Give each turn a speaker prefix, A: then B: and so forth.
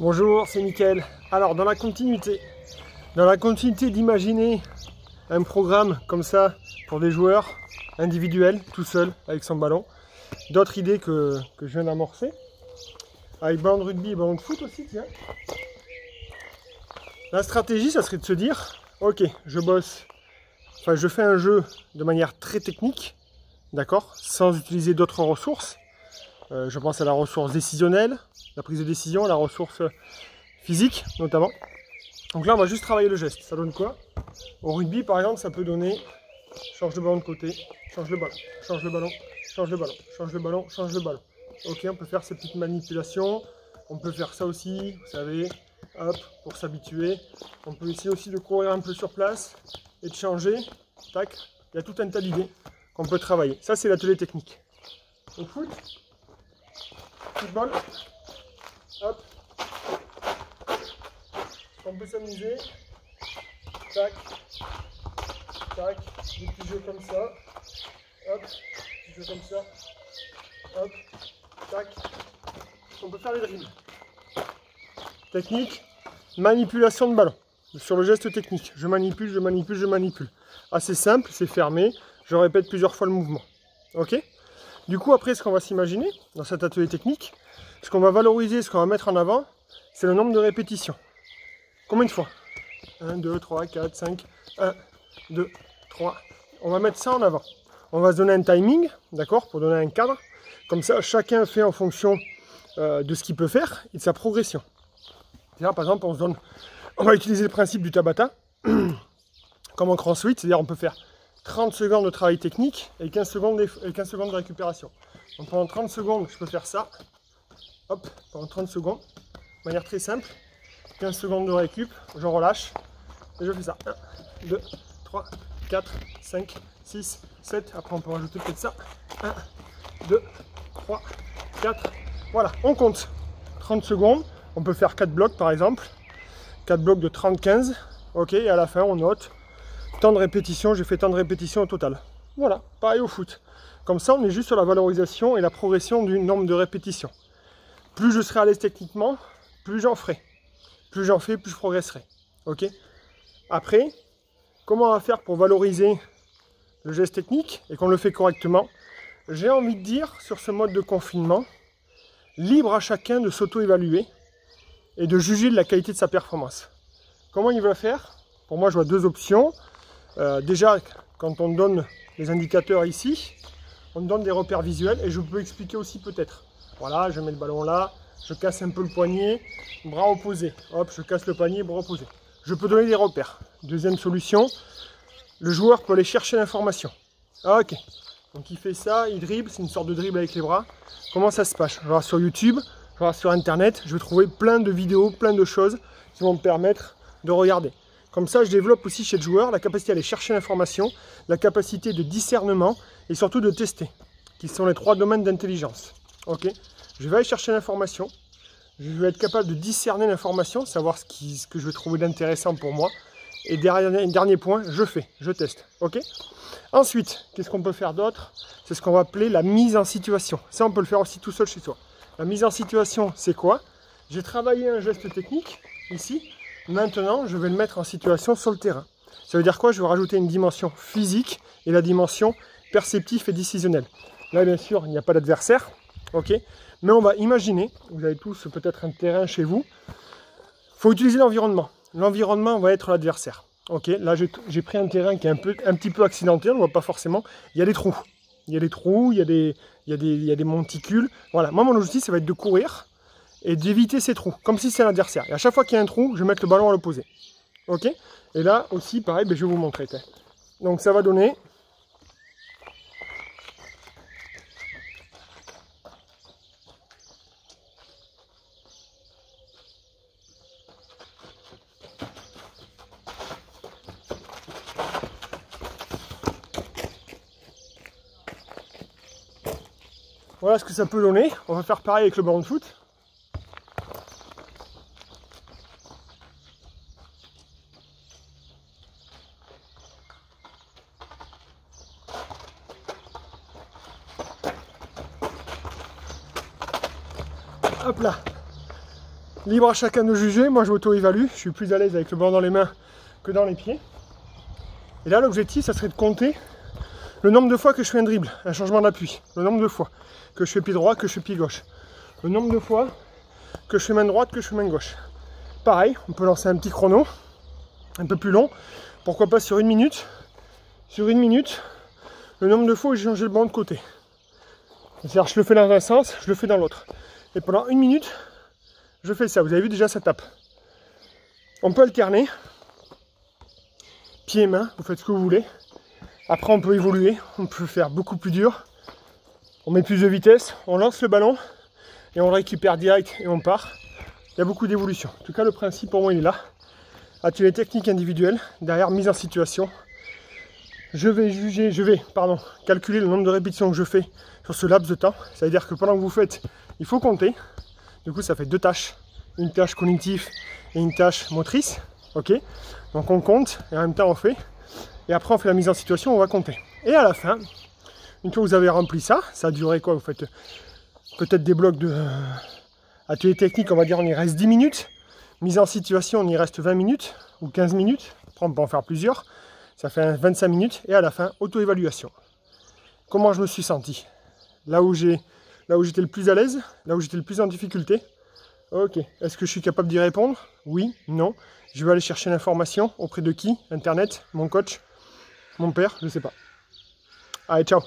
A: Bonjour, c'est Mickaël. Alors, dans la continuité d'imaginer un programme comme ça pour des joueurs individuels, tout seul, avec son ballon, d'autres idées que je viens d'amorcer, avec ballon de rugby et ballon de foot aussi, tiens. La stratégie, ça serait de se dire, ok, je fais un jeu de manière très technique, d'accord, sans utiliser d'autres ressources. Je pense à la ressource décisionnelle, la prise de décision, la ressource physique notamment. Donc là, on va juste travailler le geste. Ça donne quoi? Au rugby, par exemple, ça peut donner change le ballon de côté, change le ballon, change le ballon, change le ballon, change le ballon, change le ballon. Ok, on peut faire ces petites manipulations. On peut faire ça aussi, vous savez, hop, pour s'habituer. On peut essayer aussi de courir un peu sur place et de changer. Tac, il y a tout un tas d'idées qu'on peut travailler. Ça, c'est l'atelier technique. Au foot, football, hop, on peut s'amuser, tac, tac, des petits jeux comme ça, hop, des jeux comme ça, hop, tac, on peut faire des drills. Technique, manipulation de ballon, sur le geste technique, je manipule, je manipule, je manipule. Assez simple, c'est fermé, je répète plusieurs fois le mouvement, ok? Du coup, après, ce qu'on va s'imaginer dans cet atelier technique, ce qu'on va valoriser, ce qu'on va mettre en avant, c'est le nombre de répétitions. Combien de fois? 1, 2, 3, 4, 5, 1, 2, 3. On va mettre ça en avant. On va se donner un timing, d'accord, pour donner un cadre. Comme ça, chacun fait en fonction de ce qu'il peut faire et de sa progression. Là, par exemple, on va utiliser le principe du Tabata, comme en CrossFit, c'est-à-dire on peut faire 30 secondes de travail technique et 15 secondes de récupération. Donc pendant 30 secondes, je peux faire ça. Hop, pendant 30 secondes, de manière très simple. 15 secondes de récup, je relâche et je fais ça. 1, 2, 3, 4, 5, 6, 7. Après, on peut rajouter peut-être ça. 1, 2, 3, 4. Voilà, on compte. 30 secondes. On peut faire 4 blocs par exemple. 4 blocs de 30-15. Ok, et à la fin, on note tant de répétitions. J'ai fait tant de répétitions au total. Voilà, pareil au foot. Comme ça, on est juste sur la valorisation et la progression du nombre de répétitions. Plus je serai à l'aise techniquement, plus j'en ferai. Plus j'en fais, plus je progresserai. Ok. Après, comment on va faire pour valoriser le geste technique et qu'on le fait correctement? J'ai envie de dire, sur ce mode de confinement, libre à chacun de s'auto-évaluer et de juger de la qualité de sa performance. Comment il va faire? Pour moi, je vois deux options. Déjà, quand on donne les indicateurs ici, on donne des repères visuels et je peux expliquer aussi peut-être. Voilà, je mets le ballon là. Je casse un peu le poignet, bras opposés. Hop, je casse le poignet, bras opposés. Je peux donner des repères. Deuxième solution, le joueur peut aller chercher l'information. Ok, donc il fait ça, il dribble, c'est une sorte de dribble avec les bras. Comment ça se passe? Je vais sur YouTube, je vais sur Internet, je vais trouver plein de vidéos, plein de choses qui vont me permettre de regarder. Comme ça, je développe aussi chez le joueur la capacité à aller chercher l'information, la capacité de discernement et surtout de tester, qui sont les 3 domaines d'intelligence. Ok. Je vais aller chercher l'information, je vais être capable de discerner l'information, savoir ce que je vais trouver d'intéressant pour moi. Et dernier point, je teste. Ok. Ensuite, qu'est-ce qu'on peut faire d'autre? C'est ce qu'on va appeler la mise en situation. Ça, on peut le faire aussi tout seul chez soi. La mise en situation, c'est quoi? J'ai travaillé un geste technique, ici. Maintenant, je vais le mettre en situation sur le terrain. Ça veut dire quoi? Je vais rajouter une dimension physique et la dimension perceptive et décisionnelle. Là, bien sûr, il n'y a pas d'adversaire. Ok. Mais on va imaginer, vous avez tous peut-être un terrain chez vous, il faut utiliser l'environnement. L'environnement va être l'adversaire. Ok, là j'ai pris un terrain qui est un petit peu accidenté, on ne voit pas forcément. Il y a des trous. Il y a des trous, il y a des monticules. Voilà, moi mon objectif ça va être de courir et d'éviter ces trous, comme si c'était un adversaire. Et à chaque fois qu'il y a un trou, je vais mettre le ballon à l'opposé. Ok. Et là aussi, pareil, je vais vous montrer. Donc ça va donner... Voilà ce que ça peut donner. On va faire pareil avec le ballon de foot. Hop là. Libre à chacun de juger, moi je m'auto-évalue, je suis plus à l'aise avec le ballon dans les mains que dans les pieds. Et là l'objectif ça serait de compter le nombre de fois que je fais un dribble, un changement d'appui, le nombre de fois que je fais pied droit, que je fais pied gauche, le nombre de fois que je fais main droite, que je fais main gauche. Pareil, on peut lancer un petit chrono, un peu plus long, pourquoi pas sur 1 minute. Sur 1 minute, le nombre de fois où j'ai changé le ballon de côté. C'est-à-dire je le fais dans un sens, je le fais dans l'autre. Et pendant 1 minute, je fais ça. Vous avez vu déjà ça tape. On peut alterner. Pieds et mains, vous faites ce que vous voulez. Après on peut évoluer, on peut faire beaucoup plus dur. On met plus de vitesse, on lance le ballon et on le récupère direct et on part. Il y a beaucoup d'évolution. En tout cas le principe pour moi il est là. Atelier technique individuel, derrière mise en situation. Je vais calculer le nombre de répétitions que je fais sur ce laps de temps. Ça veut dire que pendant que vous faites, il faut compter. Du coup, ça fait 2 tâches. Une tâche cognitive et une tâche motrice. Ok. Donc on compte et en même temps on fait. Et après on fait la mise en situation, on va compter. Et à la fin, une fois que vous avez rempli ça, ça a duré quoi? Vous faites peut-être des blocs de atelier technique, on va dire on y reste 10 minutes. Mise en situation, on y reste 20 minutes ou 15 minutes. Après on peut en faire plusieurs. Ça fait 25 minutes et à la fin, auto-évaluation. Comment je me suis senti? Là où j'étais le plus à l'aise, là où j'étais le plus en difficulté. Ok, est-ce que je suis capable d'y répondre? Oui, non. Je vais aller chercher l'information auprès de qui? Internet, mon coach, mon père, je sais pas. Allez, ciao.